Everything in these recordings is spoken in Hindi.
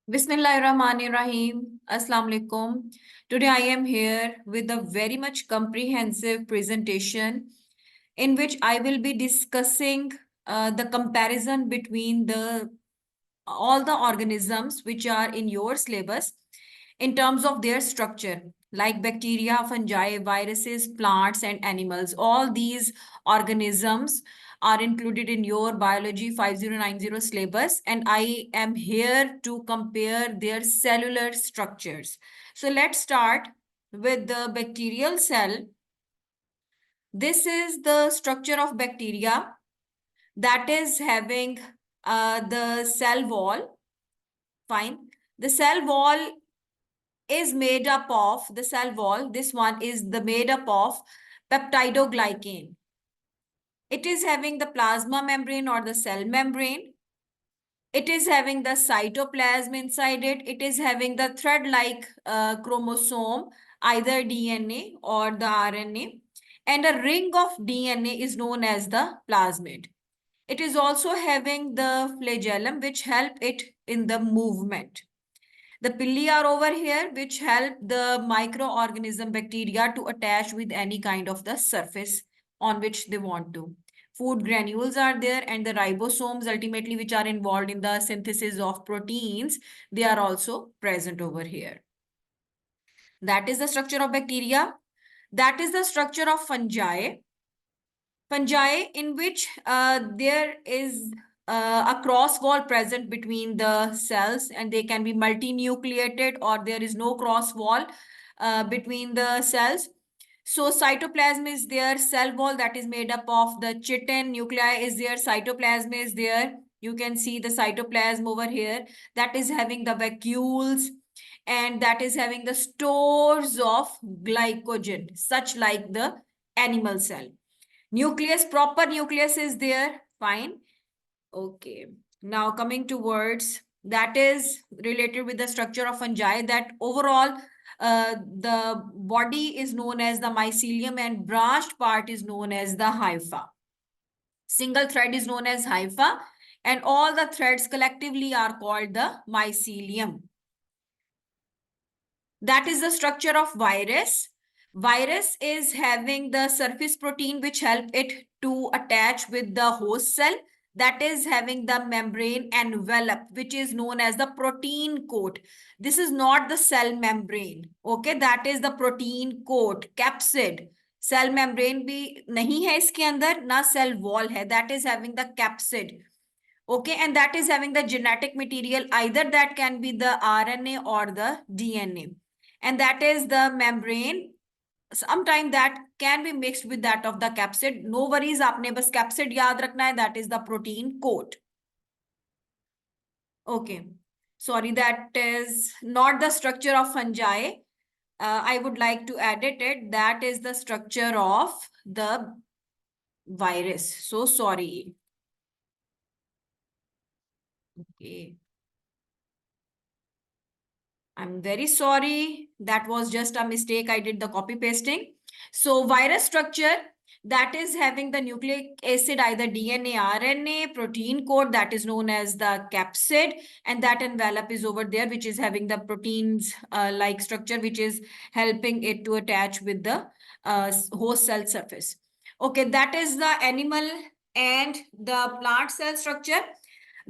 Bismillahirrahmanirrahim. Assalamu alaikum. Today I am here with a very much comprehensive presentation in which I will be discussing the comparison between the all the organisms which are in your syllabus in terms of their structure, like bacteria, fungi, viruses, plants, and animals. All these organisms are included in your biology 5090 syllabus, and I am here to compare their cellular structures. So let's start with the bacterial cell. This is the structure of bacteria that is having the cell wall. Fine. The cell wall is made up of the cell wall. This one is the made up of peptidoglycan. It is having the plasma membrane or the cell membrane. It is having the cytoplasm inside it. It is having the thread-like chromosome, either DNA or the RNA. And a ring of DNA is known as the plasmid. It is also having the flagellum, which help it in the movement. The pili are over here, which help the microorganism bacteria to attach with any kind of the surface on which they want to. Food granules are there, and the ribosomes ultimately, which are involved in the synthesis of proteins, they are also present over here. That is the structure of bacteria. That is the structure of fungi. Fungi in which there is a cross wall present between the cells, and they can be multinucleated, or there is no cross wall between the cells. So cytoplasm is there, cell wall that is made up of the chitin, nuclei is there, cytoplasm is there. You can see the cytoplasm over here that is having the vacuoles, and that is having the stores of glycogen, such like the animal cell. Nucleus, proper nucleus is there. Fine. Okay. Now coming towards that is related with the structure of fungi, that overall the body is known as the mycelium and branched part is known as the hypha. Single thread is known as hypha, and all the threads collectively are called the mycelium. That is the structure of virus. Virus is having the surface protein which help it to attach with the host cell. That is having the membrane envelope, which is known as the protein coat. This is not the cell membrane. Okay, that is the protein coat, capsid. Cell membrane भी नहीं है इसके अंदर, ना cell wall है. That is having the capsid. Okay, and that is having the genetic material. Either that can be the RNA or the DNA. And that is the membrane. Sometimes that can be mixed with that of the capsid. No worries, आपने बस capsid याद रखना है. That is the protein coat. Okay, sorry, that is not the structure of fungi. I would like to edit it. That is the structure of the virus. So sorry. Okay. I'm very sorry. That was just a mistake. I did the copy pasting. So virus structure, that is having the nucleic acid, either DNA, RNA, protein coat, that is known as the capsid, and that envelope is over there, which is having the proteins like structure, which is helping it to attach with the host cell surface. Okay, that is the animal and the plant cell structure.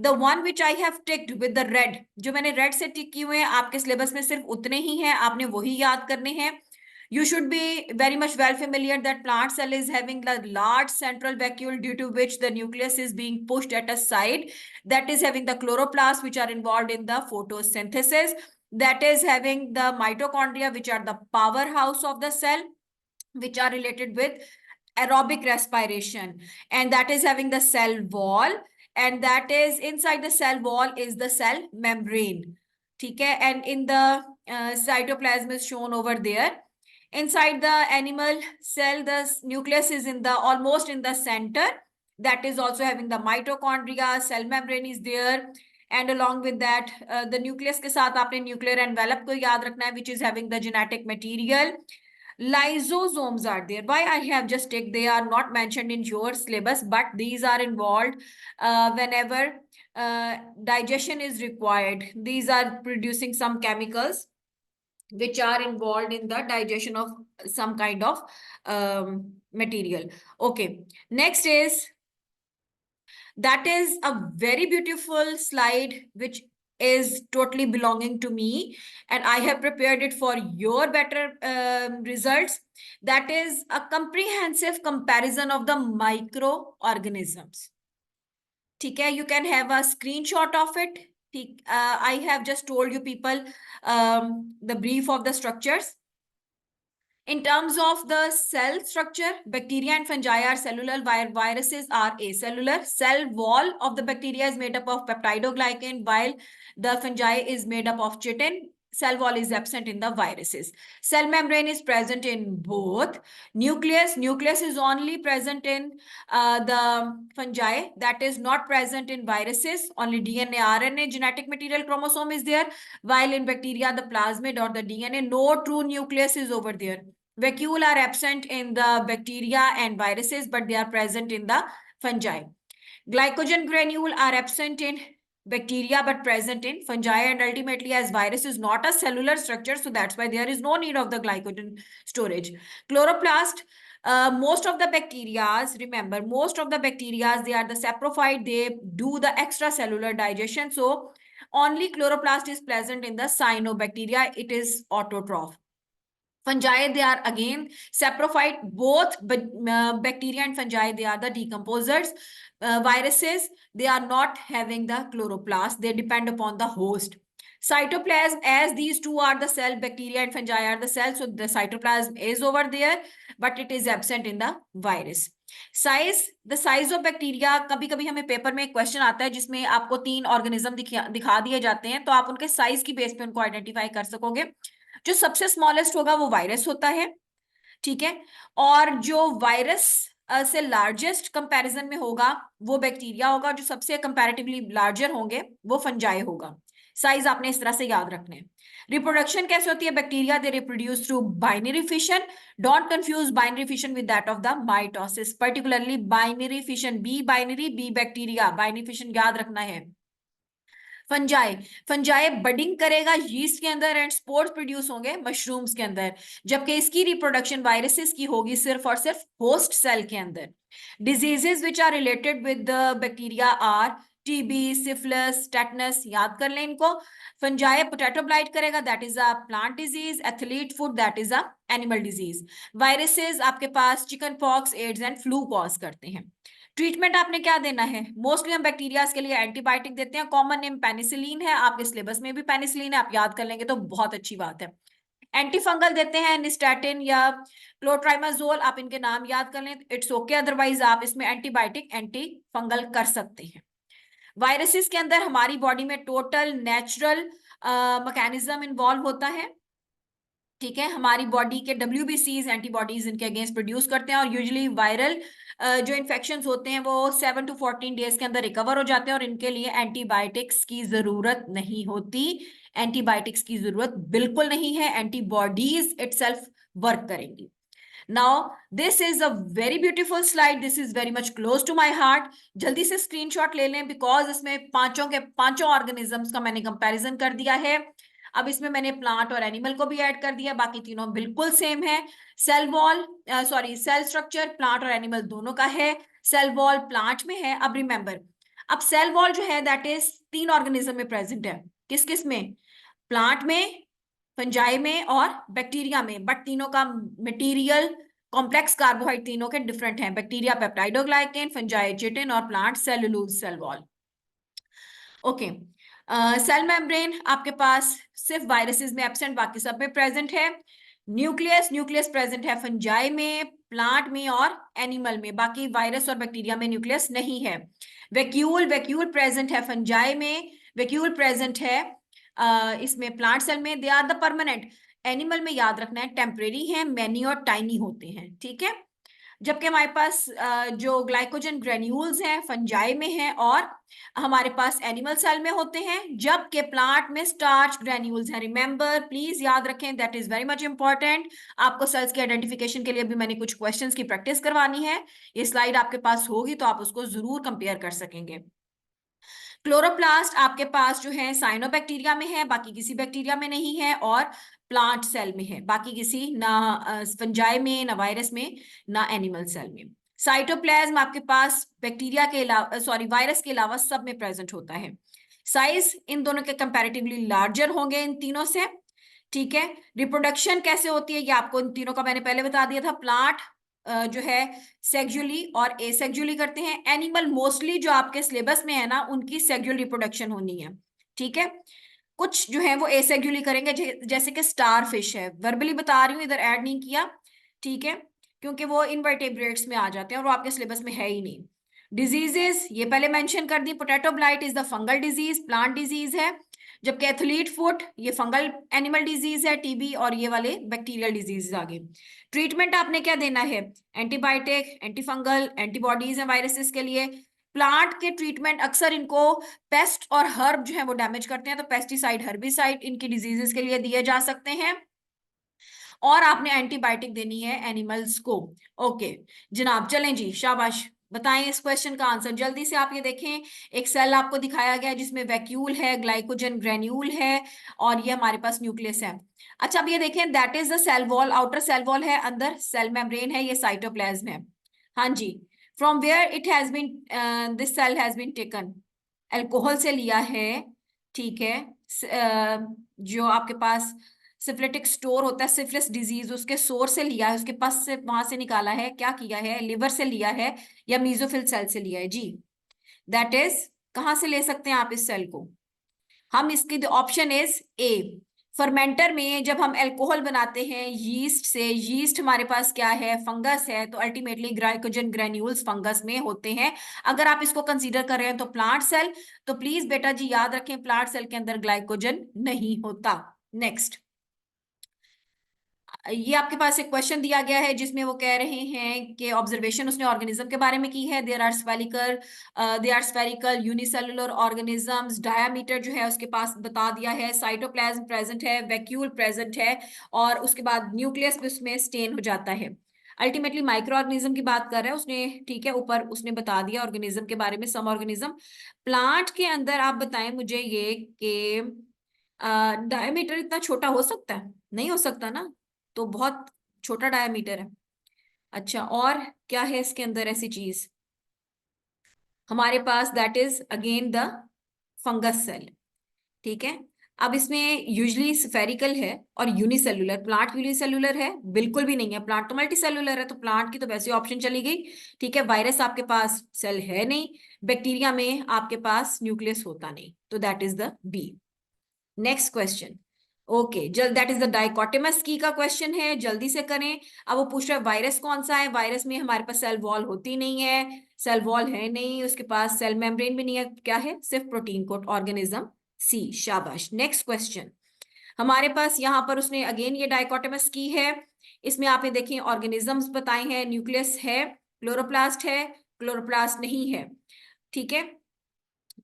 The one which I have ticked with the red, जो मैंने red से टिक किए हुए हैं, आपके सिलेबस में सिर्फ उतने ही हैं, आपने वही याद करने हैं. You should be very much well familiar that plant cell is having the large central vacuole, due to which the nucleus is being pushed at a side. That is having the chloroplasts, which are involved in the photosynthesis. That is having the mitochondria, which are the powerhouse of the cell, which are related with aerobic respiration. And that is having the cell wall. And that is inside the cell wall is the cell membrane. Okay, and in the cytoplasm is shown over there. Inside the animal cell, the nucleus is in the almost in the center. That is also having the mitochondria, cell membrane is there. And along with that, the nucleus के साथ आपने nuclear envelope को याद रखना है, which is having the genetic material. Lysosomes are there. Why I have just take, they are not mentioned in your syllabus, but these are involved whenever digestion is required. These are producing some chemicals which are involved in the digestion of some kind of material. Okay, next is, that is a very beautiful slide which is totally belonging to me, and I have prepared it for your better results. That is a comprehensive comparison of the microorganisms. ठीक है, you can have a screenshot of it. ठीक, I have just told you people the brief of the structures. In terms of the cell structure, bacteria and fungi are cellular, while viruses are acellular. Cell wall of the bacteria is made up of peptidoglycan, while the fungi is made up of chitin. Cell wall is absent in the viruses. Cell membrane is present in both. Nucleus is only present in the fungi, that is not present in viruses. Only DNA, RNA, genetic material, chromosome is there, while in bacteria, the plasmid or the DNA, no true nucleus is over there. Vacuole are absent in the bacteria and viruses, but they are present in the fungi. Glycogen granule are absent in bacteria but present in fungi, and ultimately, as virus is not a cellular structure, so that's why there is no need of the glycogen storage. Chloroplast, most of the bacteria, remember, most of the bacteria, they are the saprophyte, they do the extracellular digestion, so only chloroplast is present in the cyanobacteria, it is autotroph. Fungi, they are again saprophyte, both bacteria and fungi, they are the decomposers. Viruses, they are not having the chloroplast, they depend upon the host. Cytoplasm, as these two are the cell, bacteria and fungi are the cell, so the cytoplasm is over there, but it is absent in the virus. Size, the size of bacteria, कभी कभी हमें पेपर में एक क्वेश्चन आता है जिसमें आपको 3 ऑर्गेनिज्म दिखा दिए जाते हैं, तो आप उनके साइज की बेस पे उनको आइडेंटिफाई कर सकोगे. जो सबसे स्मॉलेस्ट होगा वो वायरस होता है, ठीक है, और जो वायरस से लार्जेस्ट कंपैरिजन में होगा वो बैक्टीरिया होगा, जो सबसे कंपैरेटिवली लार्जर होंगे वो फंजाई होगा. साइज आपने इस तरह से याद रखने हैं. रिप्रोडक्शन कैसे होती है bacteria, they reproduce through binary fission. Don't confuse binary fission with that of the mitosis, particularly binary fission, B binary B bacteria, binary fission याद रखना है. फंजाई बडिंग करेगा यीस्ट के अंदर एंड स्पोर्स प्रोड्यूस होंगे मशरूम्स के अंदर, जबकि इसकी रिप्रोडक्शन वायरसेस की होगी सिर्फ और सिर्फ होस्ट सेल के अंदर. Diseases which are related with the bacteria are TB, syphilis, tetanus, याद कर लें इनको. फंजाई पोटैटो ब्लाइट करेगा, that is a plant disease. Athlete foot, that is a animal disease. Viruses आपके पास chicken pox, AIDS and flu cause करते हैं. ट्रीटमेंट आपने क्या देना है, मोस्टली हम बैक्टीरिया के लिए एंटीबायोटिक देते हैं. कॉमन नेम पेनिसिलिन है, आपके सिलेबस में भी पेनिसिलिन है, आप याद कर लेंगे तो बहुत अच्छी बात है. एंटीफंगल देते हैं निस्टैटिन या क्लोट्राइमाजोल, आप इनके नाम याद कर लें, इट्स ओके, अदरवाइज आप इसमें एंटीबायोटिक एंटी फंगल कर सकते हैं. वायरसेस के अंदर हमारी बॉडी में टोटल नेचुरल मैकेनिज्म इन्वॉल्व होता है, ठीक है. हमारी बॉडी के WBCs एंटीबॉडीज इनके अगेंस्ट प्रोड्यूस करते हैं, और यूजुअली वायरल जो इन्फेक्शंस होते हैं वो 7 to 14 डेज के अंदर रिकवर हो जाते हैं, और इनके लिए एंटीबायोटिक्स की जरूरत नहीं होती. एंटीबायोटिक्स की जरूरत बिल्कुल नहीं है, एंटीबॉडीज इटसेल्फ वर्क करेंगी. Now, this is a very beautiful slide. This is very much close to my heart. जल्दी से स्क्रीनशॉट ले लें, बिकॉज इसमें पांचों ऑर्गेनिजम्स का मैंने कंपैरिजन कर दिया है. अब इसमें मैंने प्लांट और एनिमल को भी ऐड कर दिया, बाकी तीनों बिल्कुल सेम है. Cell wall, sorry, cell structure plant और एनिमल दोनों का है. सेल वॉल प्लांट में है. अब रिमेंबर, अब सेल वॉल जो है दैट इज 3 ऑर्गेनिज्म में प्रेजेंट है. किस किस में, प्लांट में, फंजाई में और बैक्टीरिया में, बट तीनों का मटेरियल, कॉम्प्लेक्स कार्बोहाइड्रेट तीनों के डिफरेंट हैं. बैक्टीरिया पेप्टाइडोग्लाइकेन, फंजाई चिटिन और plant cellulose cell wall. Okay, cell membrane आपके पास सिर्फ वायरसेस में एब्सेंट, बाकी सब में प्रेजेंट है. न्यूक्लियस प्रेजेंट है फंजाई में, प्लांट में और एनिमल में, बाकी वायरस और बैक्टीरिया में न्यूक्लियस नहीं है. वैक्यूल प्रेजेंट है फंजाई में, वैक्यूल प्रेजेंट है इसमें प्लांट सेल में. They are the permanent. Animal में याद रखना है टेम्परेरी है, मैनी और टाइनी होते हैं, ठीक है. जबकि हमारे पास जो ग्लाइकोजन ग्रेन्यूल्स हैं फंजाई में हैं और हमारे पास एनिमल सेल में होते हैं, जबकि प्लांट में स्टार्च ग्रेन्यूल्स हैं। रिमेंबर, प्लीज याद रखें, that is very much important. आपको सेल्स के आइडेंटिफिकेशन के लिए भी मैंने कुछ क्वेश्चंस की प्रैक्टिस करवानी है। ये स्लाइड आपके पास होगी तो आप उसको जरूर कंपेयर कर सकेंगे। क्लोरोप्लास्ट आपके पास जो है साइनोबैक्टीरिया में है, बाकी किसी बैक्टीरिया में नहीं है, और प्लांट सेल में है, बाकी किसी ना फंजाई में, ना वायरस में, ना एनिमल सेल में। साइटोप्लाज्म आपके पास बैक्टीरिया के अलावा, सॉरी, वायरस के अलावा सब में प्रेजेंट होता है। साइज इन दोनों के कंपैरेटिवली लार्जर होंगे इन तीनों से। ठीक है। रिप्रोडक्शन कैसे होती है ये आपको इन तीनों का मैंने पहले बता दिया था। प्लांट जो है सेक्सुअली और एसेक्सुअली करते हैं। एनिमल मोस्टली जो आपके सिलेबस में है ना, उनकी सेक्सुअल रिप्रोडक्शन होनी है। ठीक है। कुछ जो है वो एसेक्सुअली करेंगे, जैसे कि स्टार फिश है, वर्बली बता रही हूँ, इधर ऐड नहीं किया। ठीक है। क्योंकि वो इनवर्टेब्रेट्स में आ जाते हैं और वो आपके सिलेबस में है ही नहीं। डिजीजेस ये पहले मेंशन कर दी। Potato blight is the fungal disease, plant disease है। जबकि एथलीट फुट ये फंगल एनिमल डिजीज है, टीबी, और ये वाले बैक्टीरियल डिजीज आ गए। ट्रीटमेंट आपने क्या देना है? एंटीबायोटिक, एंटीफंगल, एंटीबॉडीज है वायरसेस के लिए। प्लांट के ट्रीटमेंट अक्सर इनको पेस्ट और हर्ब जो है वो डैमेज करते हैं, तो पेस्टिसाइड, हर्बिसाइड इनकी डिजीजेस के लिए दिए जा सकते हैं। और आपने एंटीबायोटिक देनी है एनिमल्स को। ओके जनाब, चलें जी, शाबाश। बताएं इस क्वेश्चन का आंसर जल्दी से। आप ये देखें, एक सेल आपको दिखाया गया है जिसमें वैक्यूल है, ग्लाइकोजन ग्रेन्यूल है, और ये हमारे पास न्यूक्लियस है। अच्छा, अब ये देखें, that is the cell wall, outer cell wall है, अंदर सेल मेम्ब्रेन है, ये साइटोप्लाज्म है। हाँ जी। From where it has been, this cell has been taken, alcohol से लिया है। ठीक है। जो आपके पास सिफिलिटिक स्टोर होता है, सिफिलिस डिजीज, उसके सोर्स से लिया है, उसके पास से, वहां से निकाला है, क्या किया है, लिवर से लिया है या मीजोफिल सेल से लिया है जी। दैट इज, कहां से ले सकते हैं आप इस सेल को? हम इसकी ऑप्शन इज ए, फर्मेंटर में जब हम अल्कोहल बनाते हैं यीस्ट से, यीस्ट हमारे पास क्या है, फंगस है, तो अल्टीमेटली ग्लाइकोजन ग्रेन्यूल्स फंगस में होते हैं। अगर आप इसको कंसीडर कर रहे हैं तो प्लांट सेल, तो प्लीज बेटा जी याद रखें, प्लांट सेल के अंदर ग्लाइकोजन नहीं होता। नेक्स्ट, ये आपके पास एक क्वेश्चन दिया गया है जिसमें वो कह रहे हैं कि ऑब्जर्वेशन उसने ऑर्गेनिज्म के बारे में की है। They are spherical unicellular organisms, diameter जो है उसके पास बता दिया है, साइटोप्लाज्म प्रेजेंट है, वैक्यूल प्रेजेंट है, और उसके बाद न्यूक्लियस भी उसमें स्टेन हो जाता है। अल्टीमेटली माइक्रो ऑर्गेनिज्म की बात कर रहे हैं उसने। ठीक है, ऊपर उसने बता दिया ऑर्गेनिज्म के बारे में, सम ऑर्गेनिज्म। प्लांट के अंदर आप बताएं मुझे ये कि डायमीटर इतना छोटा हो सकता है? नहीं हो सकता ना, तो बहुत छोटा डायमीटर है। अच्छा, और क्या है इसके अंदर ऐसी चीज हमारे पास? That is again the fungus cell. ठीक है। अब इसमें यूजली स्फेरिकल है और यूनिसेलुलर, प्लांट यूनिसेलुलर है बिल्कुल भी नहीं है, प्लांट तो मल्टीसेलुलर है, तो प्लांट की तो वैसे ऑप्शन चली गई। ठीक है, वायरस आपके पास सेल है नहीं, बैक्टीरिया में आपके पास न्यूक्लियस होता नहीं, तो that is the B. Next question. Okay जल्द, दैट इज द डाइकोटिमस की का क्वेश्चन है, जल्दी से करें। अब वो पूछ रहा है वायरस कौन सा है। वायरस में हमारे पास सेल वॉल होती नहीं है, सेल वॉल है नहीं, उसके पास सेल मेम्ब्रेन भी नहीं है, क्या है, सिर्फ प्रोटीन कोट ऑर्गेनिज्म। सी, शाबाश। नेक्स्ट क्वेश्चन हमारे पास यहाँ पर उसने अगेन ये डाइकोटिमस की है। इसमें आपने देखिए ऑर्गेनिजम्स बताए हैं, न्यूक्लियस है, क्लोरोप्लास्ट है, क्लोरोप्लास्ट नहीं है। ठीक है।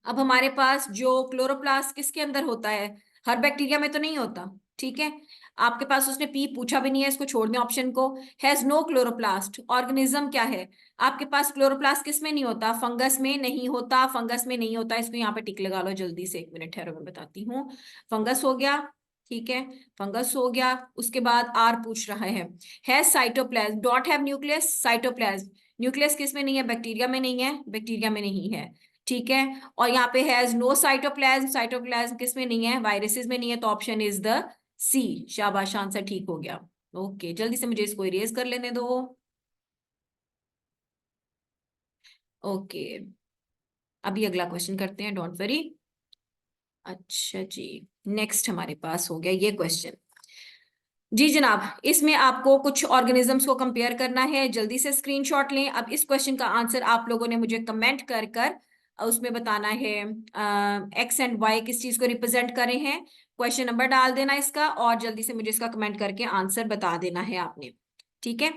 अब हमारे पास जो क्लोरोप्लास्ट किसके अंदर होता है? हर बैक्टीरिया में तो नहीं होता। ठीक है। आपके पास उसने पी पूछा भी नहीं है, इसको छोड़ दें ऑप्शन को। हैज नो क्लोरोप्लास्ट, ऑर्गेनिज्म क्या है आपके पास? क्लोरोप्लास्ट किस में नहीं होता? फंगस में नहीं होता, फंगस में नहीं होता। इसको यहाँ पे टिक लगा लो जल्दी से, एक मिनट ठहरो मैं बताती हूँ। फंगस हो गया। ठीक है, फंगस हो गया। उसके बाद आर पूछ रहा है cytoplasm, dot have nucleus, cytoplasm, nucleus किस में नहीं है? बैक्टीरिया में नहीं है, बैक्टीरिया में नहीं है। ठीक है। और यहाँ पे हैज नो साइटोप्लाज्म, साइटोप्लाज्म किस में नहीं है? वायरसेस में नहीं है, तो ऑप्शन इज द सी। शाबाश, आंसर ठीक हो गया। ओके जल्दी से मुझे इसको इरेज कर लेने दो। ओके, अभी अगला क्वेश्चन करते हैं, डोंट वरी। अच्छा जी, नेक्स्ट हमारे पास हो गया ये क्वेश्चन। जी जनाब, इसमें आपको कुछ ऑर्गेनिजम्स को कंपेयर करना है, जल्दी से स्क्रीनशॉट लें। अब इस क्वेश्चन का आंसर आप लोगों ने मुझे कमेंट कर कर उसमें बताना है एक्स एंड वाई किस चीज को रिप्रेजेंट कर रहे हैं। क्वेश्चन नंबर डाल देना इसका, और जल्दी से मुझे इसका कमेंट करके आंसर बता देना है आपने। ठीक है।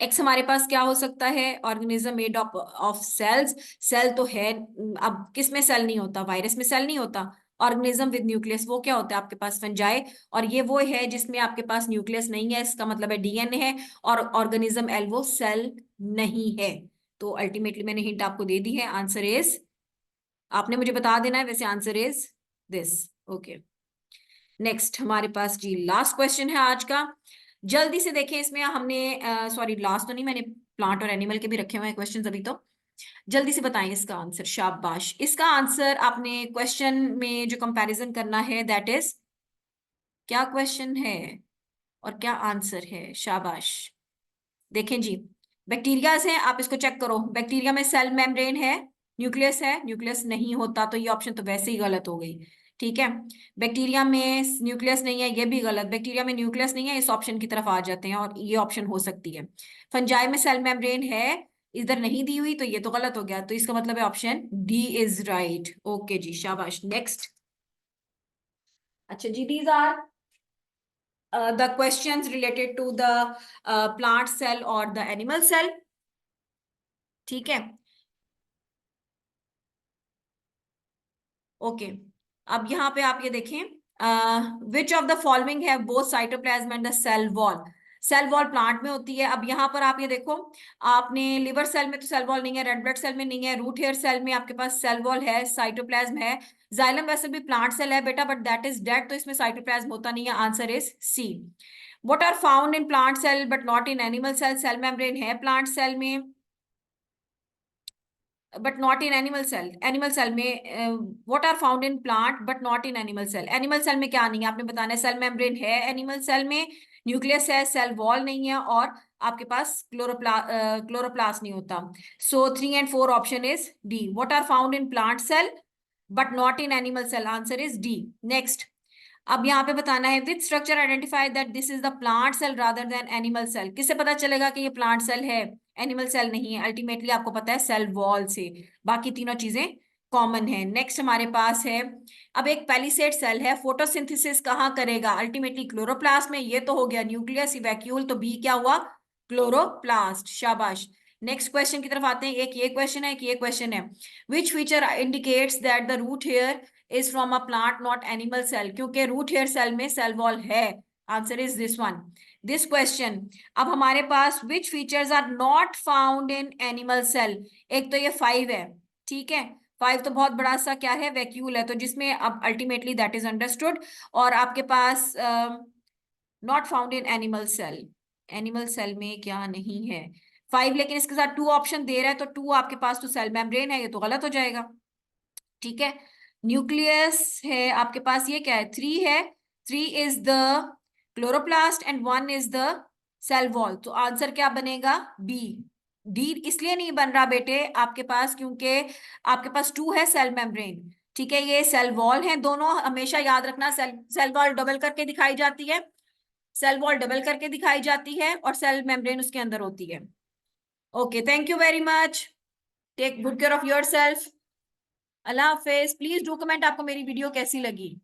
एक्स हमारे पास क्या हो सकता है, organism made of cells. Cell तो है, अब किस में सेल नहीं होता, वायरस में सेल नहीं होता। ऑर्गेनिज्म विद न्यूक्लियस वो क्या होता है आपके पास, फंजाई। और ये वो है जिसमें आपके पास न्यूक्लियस नहीं है, इसका मतलब है डीएनए है। और ऑर्गेनिज्म एल वो सेल नहीं है। तो अल्टीमेटली मैंने हिंट आपको दे दी है, आंसर इज, आपने मुझे बता देना है, वैसे answer is this. Okay, next हमारे पास जी लास्ट क्वेश्चन है आज का। जल्दी से देखें, इसमें हमने सॉरी लास्ट तो नहीं, मैंने प्लांट और एनिमल के भी रखे हुए हैं क्वेश्चंस अभी। तो जल्दी से बताएं इसका आंसर, शाबाश। इसका आंसर आपने क्वेश्चन में जो कंपैरिजन करना है, दैट इज, क्या क्वेश्चन है और क्या आंसर है, शाबाश। देखें जी, बैक्टीरिया है, आप इसको चेक करो। बैक्टीरिया में सेल मेम्ब्रेन है, न्यूक्लियस है, न्यूक्लियस नहीं होता, तो ये ऑप्शन तो वैसे ही गलत हो गई। ठीक है, बैक्टीरिया में न्यूक्लियस नहीं है, ये भी गलत। बैक्टीरिया में न्यूक्लियस नहीं है, इस ऑप्शन की तरफ आ जाते हैं, और ये ऑप्शन हो सकती है। फंजाई में सेल मेम्ब्रेन है, इधर नहीं दी हुई, तो ये तो गलत हो गया। तो इसका मतलब है option D is right. Okay जी, शाबाश। नेक्स्ट, अच्छा जी, these are the questions related to the plant cell or the animal cell। ठीक है, ओके। अब यहाँ पे आप ये देखें, which of the following have both cytoplasm and the cell wall. Cell wall plant में होती है। अब यहाँ पर आप ये देखो, आपने लिवर सेल में तो सेल वॉल नहीं है, रेड ब्लड सेल में नहीं है, रूट हेयर सेल में आपके पास सेल वॉल है, साइटोप्लाज्म है। जाइलम वैसे भी प्लांट सेल है बेटा, बट दैट इज डेड, तो इसमें साइटोप्लाज्म होता नहीं है। Answer is C. What are found in plant cell but not in animal cell. Cell membrane है प्लांट सेल में, but not in animal cell. Animal cell में what are found in plant but not in animal cell. Animal cell में क्या नहीं है आपने बताना है। सेल मेम्ब्रेन है एनिमल सेल में, न्यूक्लियस है, सेल वॉल नहीं है, और आपके पास क्लोरोप्लास्ट नहीं होता। सो 3 and 4 option is D. What are found in plant cell but not in animal cell, answer is D. Next, अब यहाँ पे बताना है, which structure identify that this is the plant cell rather than animal cell. किससे पता चलेगा कि ये प्लांट सेल है, एनिमल सेल नहीं है। अल्टीमेटली आपको पता है सेल वॉल से, बाकी तीनों चीजें कॉमन है। नेक्स्ट हमारे पास है, अब एक पैलिसेड सेल है, फोटोसिंथेसिस कहाँ करेगा, अल्टीमेटली क्लोरोप्लास्ट में। ये तो हो गया न्यूक्लियस वैक्यूल, तो बी क्या हुआ, क्लोरोप्लास्ट, शाबाश। नेक्स्ट क्वेश्चन की तरफ आते हैं। एक ये क्वेश्चन है, एक ये क्वेश्चन है। Which feature indicates that the root hair is from a plant not animal cell. क्योंकि रूट हेयर सेल में सेल वॉल है, answer is this one, this question. अब हमारे पास which features are not found in animal cell. एक तो ये 5 है, ठीक है। 5 तो बहुत बड़ा सा क्या है, वैक्यूल है, तो जिसमें अब अल्टीमेटली दैट इज अंडरस्टूड। और आपके पास not found in animal cell, animal cell में क्या नहीं है, 5, लेकिन इसके साथ 2 ऑप्शन दे रहा है, तो 2 आपके पास तो सेल मेम्ब्रेन है, ये तो गलत हो जाएगा। ठीक है, न्यूक्लियस है आपके पास, ये क्या है, 3 है। 3 is the chloroplast and 1 is the cell wall, तो आंसर क्या बनेगा, बी। डी इसलिए नहीं बन रहा बेटे आपके पास, क्योंकि आपके पास 2 है सेल मेम्ब्रेन, ठीक है, ये सेल वॉल है। दोनों हमेशा याद रखना, सेल सेल वॉल डबल करके दिखाई जाती है, सेल वॉल डबल करके दिखाई जाती है, और सेल मेम्ब्रेन उसके अंदर होती है। Okay, thank you very much, take good care of your self. अल्लाह हाफिज। प्लीज डू कमेंट आपको मेरी वीडियो कैसी लगी।